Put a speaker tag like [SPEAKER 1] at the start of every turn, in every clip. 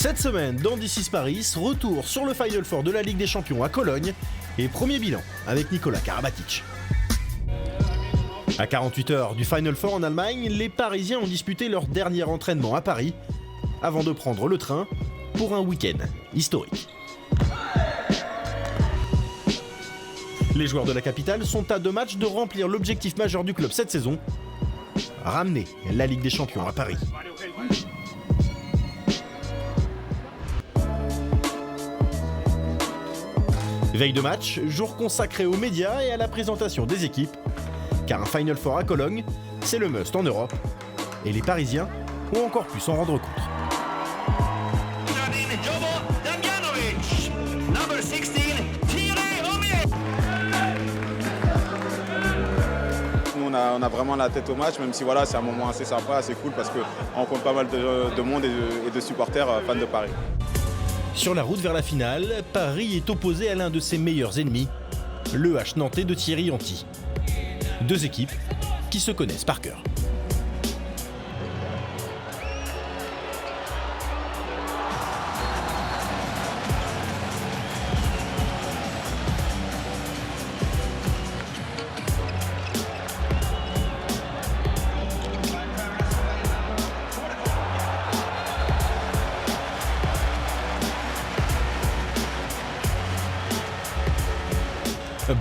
[SPEAKER 1] Cette semaine, dans This is Paris, retour sur le Final Four de la Ligue des Champions à Cologne et premier bilan avec Nikola Karabatic. À 48 heures du Final Four en Allemagne, les Parisiens ont disputé leur dernier entraînement à Paris avant de prendre le train pour un week-end historique. Les joueurs de la capitale sont à 2 matchs de remplir l'objectif majeur du club cette saison, ramener la Ligue des Champions à Paris. Veille de match, jour consacré aux médias et à la présentation des équipes, car un Final Four à Cologne, c'est le must en Europe, et les Parisiens ont encore pu s'en rendre compte.
[SPEAKER 2] Nous, on a vraiment la tête au match, même si voilà, c'est un moment assez sympa, assez cool, parce qu'on rencontre pas mal de monde et de supporters fans de Paris.
[SPEAKER 1] Sur la route vers la finale, Paris est opposé à l'un de ses meilleurs ennemis, le H nantais de Thierry Henty. 2 équipes qui se connaissent par cœur.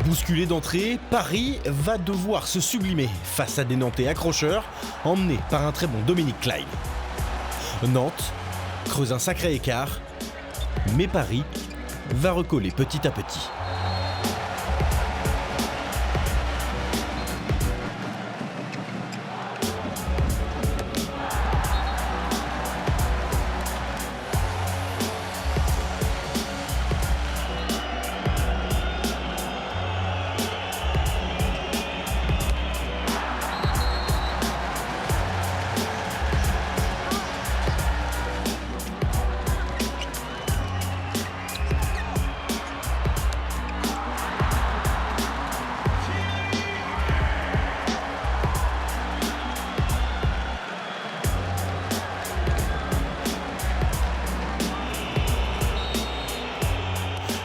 [SPEAKER 1] Bousculé d'entrée, Paris va devoir se sublimer face à des Nantais accrocheurs, emmenés par un très bon Dominic Klein. Nantes creuse un sacré écart, mais Paris va recoller petit à petit.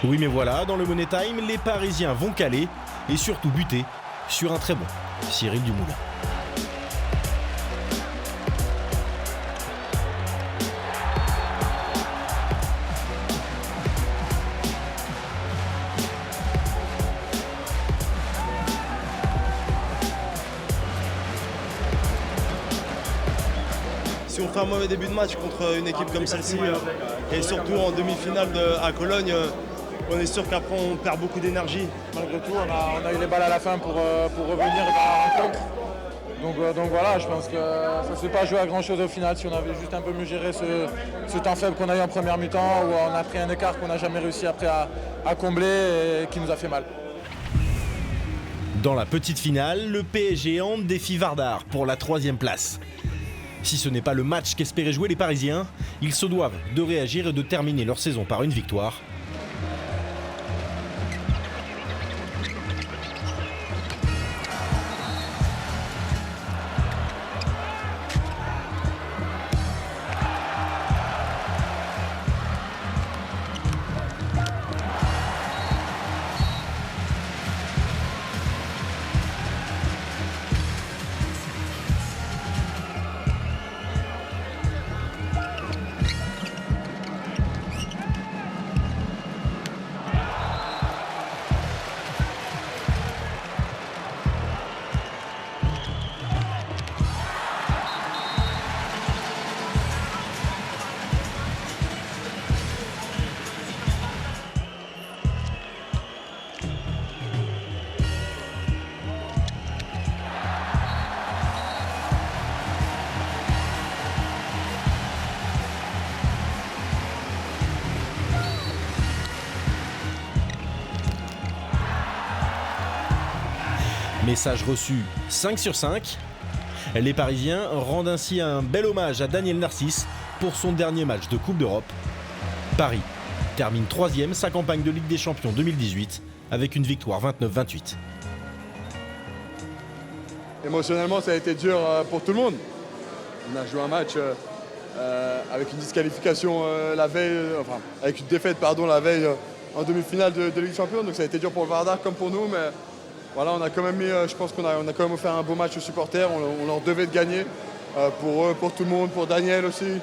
[SPEAKER 1] Oui mais voilà, dans le Money Time, les Parisiens vont caler et surtout buter sur un très bon Cyril Dumoulin.
[SPEAKER 3] Si on fait un mauvais début de match contre une équipe comme celle-ci, et surtout en demi-finale à Cologne, on est sûr qu'après on perd beaucoup d'énergie.
[SPEAKER 4] Malgré tout, on a eu les balles à la fin pour revenir dans la rencontre. Donc voilà, je pense que ça ne s'est pas joué à grand chose au final. Si on avait juste un peu mieux géré ce temps faible qu'on a eu en première mi-temps, où on a pris un écart qu'on n'a jamais réussi après à combler et qui nous a fait mal.
[SPEAKER 1] Dans la petite finale, le PSG Hand défie Vardar pour la 3e place. Si ce n'est pas le match qu'espéraient jouer les Parisiens, ils se doivent de réagir et de terminer leur saison par une victoire. Message reçu 5 sur 5. Les Parisiens rendent ainsi un bel hommage à Daniel Narcisse pour son dernier match de Coupe d'Europe. Paris termine 3e sa campagne de Ligue des Champions 2018 avec une victoire 29-28.
[SPEAKER 5] Émotionnellement, ça a été dur pour tout le monde. On a joué un match
[SPEAKER 3] avec une disqualification la veille, avec une défaite la veille en demi-finale de Ligue des Champions. Donc ça a été dur pour le Vardar comme pour nous, mais voilà, on a quand même mis, je pense qu'on a quand même offert un beau match aux supporters. On leur devait de gagner pour eux, pour tout le monde, pour Daniel aussi,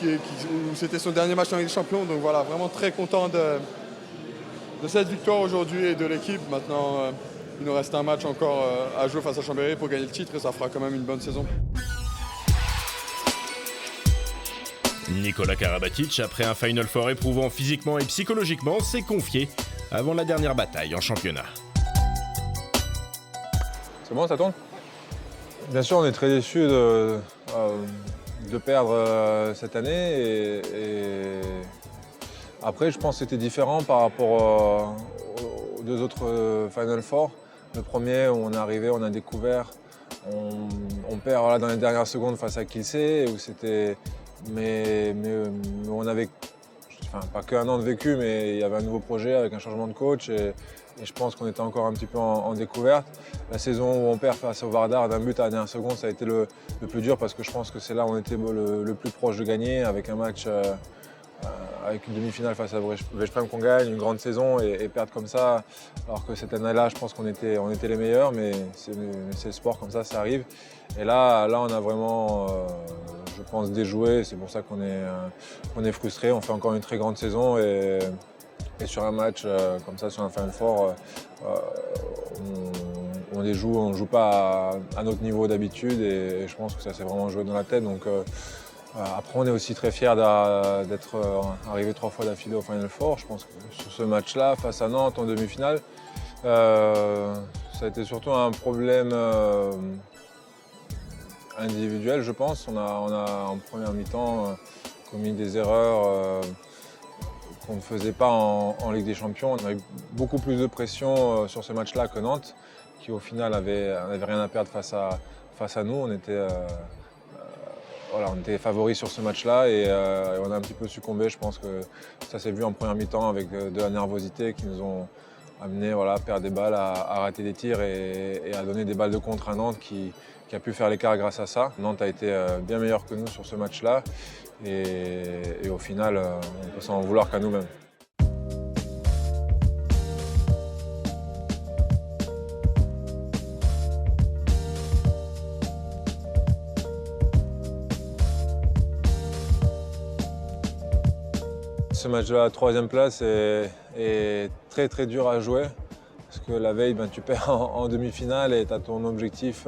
[SPEAKER 3] où c'était son dernier match en Ligue des Champions. Donc voilà, vraiment très content de cette victoire aujourd'hui et de l'équipe. Maintenant, il nous reste un match encore à jouer face à Chambéry pour gagner le titre et ça fera quand même une bonne saison.
[SPEAKER 1] Nikola Karabatic, après un Final Four éprouvant physiquement et psychologiquement, s'est confié avant la dernière bataille en championnat.
[SPEAKER 5] C'est bon, ça tourne? Bien sûr, on est très déçus de perdre cette année. Et après, je pense que c'était différent par rapport aux deux autres Final Four. Le premier, où on est arrivé, on a découvert, on perd dans les dernières secondes face à Kielce, où c'était... Mais on avait, pas qu'un an de vécu, mais il y avait un nouveau projet avec un changement de coach et je pense qu'on était encore un petit peu en découverte. La saison où on perd face au Vardar d'un but à la dernière seconde, ça a été le plus dur parce que je pense que c'est là où on était le plus proche de gagner avec un match, avec une demi-finale face à Veszprém qu'on gagne, une grande saison et perdre comme ça. Alors que cette année-là, je pense qu'on était les meilleurs, mais c'est le sport comme ça arrive. Et là on a vraiment... je pense déjoué, c'est pour ça qu'on est frustré. On fait encore une très grande saison et sur un match comme ça, sur un Final Four, on déjoue, on ne joue pas à notre niveau d'habitude et je pense que ça s'est vraiment joué dans la tête. Donc, après, on est aussi très fiers d'être arrivé 3 fois d'affilée au Final Four. Je pense que sur ce match-là, face à Nantes en demi-finale, ça a été surtout un problème individuel, je pense. On a en première mi-temps commis des erreurs qu'on ne faisait pas en Ligue des Champions. On a eu beaucoup plus de pression sur ce match-là que Nantes, qui au final n'avait rien à perdre face à nous. On était favoris sur ce match-là et on a un petit peu succombé. Je pense que ça s'est vu en première mi-temps avec de la nervosité qui nous ont amené à perdre des balles, à rater des tirs et à donner des balles de contre à Nantes qui a pu faire l'écart grâce à ça. Nantes a été bien meilleur que nous sur ce match-là et au final, on peut s'en vouloir qu'à nous-mêmes. Ce match-là, 3e place, est très très dur à jouer parce que la veille, tu perds en demi-finale et tu as ton objectif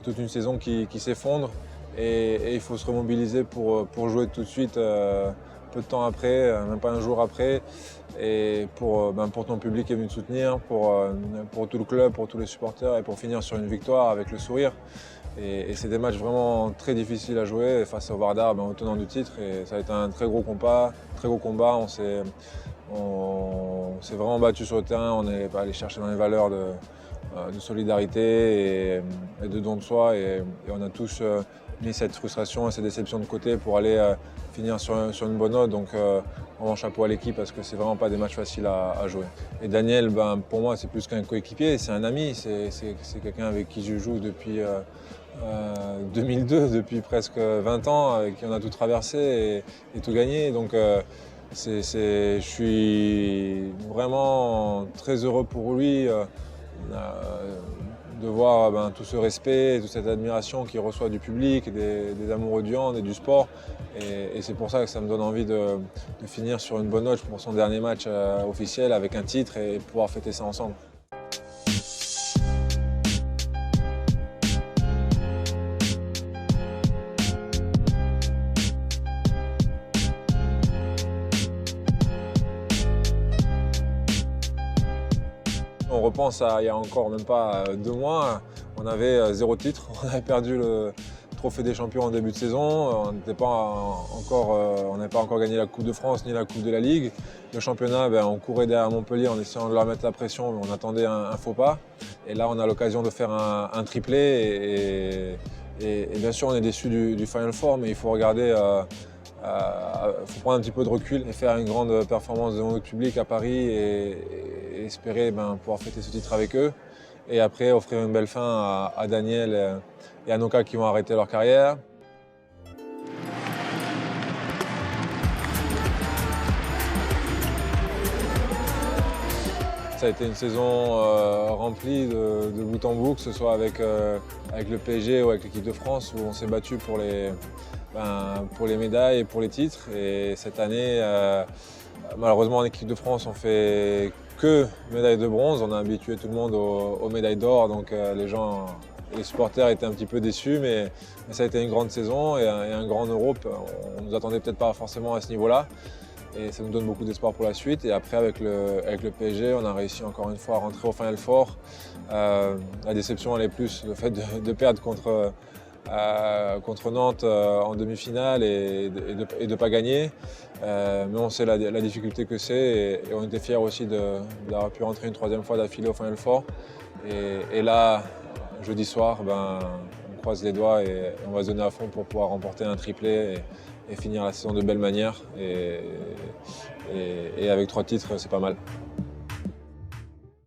[SPEAKER 5] toute une saison qui s'effondre et il faut se remobiliser pour jouer tout de suite peu de temps après, même pas un jour après et pour ton public qui est venu te soutenir, pour tout le club, pour tous les supporters et pour finir sur une victoire avec le sourire. Et c'est des matchs vraiment très difficiles à jouer face au Vardar, au tenant du titre. Et ça a été un très gros combat. On s'est vraiment battu sur le terrain. On est allé chercher dans les valeurs de solidarité et de don de soi. Et on a tous mis cette frustration et cette déception de côté pour aller finir sur une bonne note. Donc vraiment chapeau à l'équipe parce que c'est vraiment pas des matchs faciles à jouer. Et Daniel, pour moi, c'est plus qu'un coéquipier, c'est un ami. C'est quelqu'un avec qui je joue depuis 2002, depuis presque 20 ans, avec qui on a tout traversé et tout gagné. Donc je suis vraiment très heureux pour lui de voir tout ce respect et toute cette admiration qu'il reçoit du public, des amoureux du hand et du sport. Et c'est pour ça que ça me donne envie de finir sur une bonne note pour son dernier match officiel avec un titre et pouvoir fêter ça ensemble. On repense à il y a encore même pas 2 mois, on avait 0 titre, on avait perdu le trophée des champions en début de saison, on n'avait pas encore gagné la Coupe de France ni la Coupe de la Ligue. Le championnat, on courait derrière Montpellier en essayant de leur mettre la pression, mais on attendait un faux pas. Et là, on a l'occasion de faire un triplé et bien sûr, on est déçu du Final Four, mais il faut regarder. Faut prendre un petit peu de recul et faire une grande performance devant notre public à Paris et espérer pouvoir fêter ce titre avec eux. Et après offrir une belle fin à Daniel et à Noka qui vont arrêter leur carrière. Ça a été une saison remplie de bout en bout, que ce soit avec le PSG ou avec l'équipe de France, où on s'est battu pour les médailles et pour les titres. Et cette année, malheureusement en équipe de France, on fait que médaille de bronze. On a habitué tout le monde aux médailles d'or, donc les supporters étaient un petit peu déçus, mais ça a été une grande saison et un grand Euro. On ne nous attendait peut-être pas forcément à ce niveau-là. Et ça nous donne beaucoup d'espoir pour la suite. Et après, avec le PSG, on a réussi encore une fois à rentrer au Final Four. La déception, elle est plus le fait de perdre contre Nantes en demi-finale et de ne pas gagner. Mais on sait la difficulté que c'est et on était fiers aussi d'avoir pu rentrer une troisième fois d'affilée au Final Four. Et là, jeudi soir, on croise les doigts et on va se donner à fond pour pouvoir remporter un triplé et finir la saison de belle manière. Et avec 3 titres, c'est pas mal.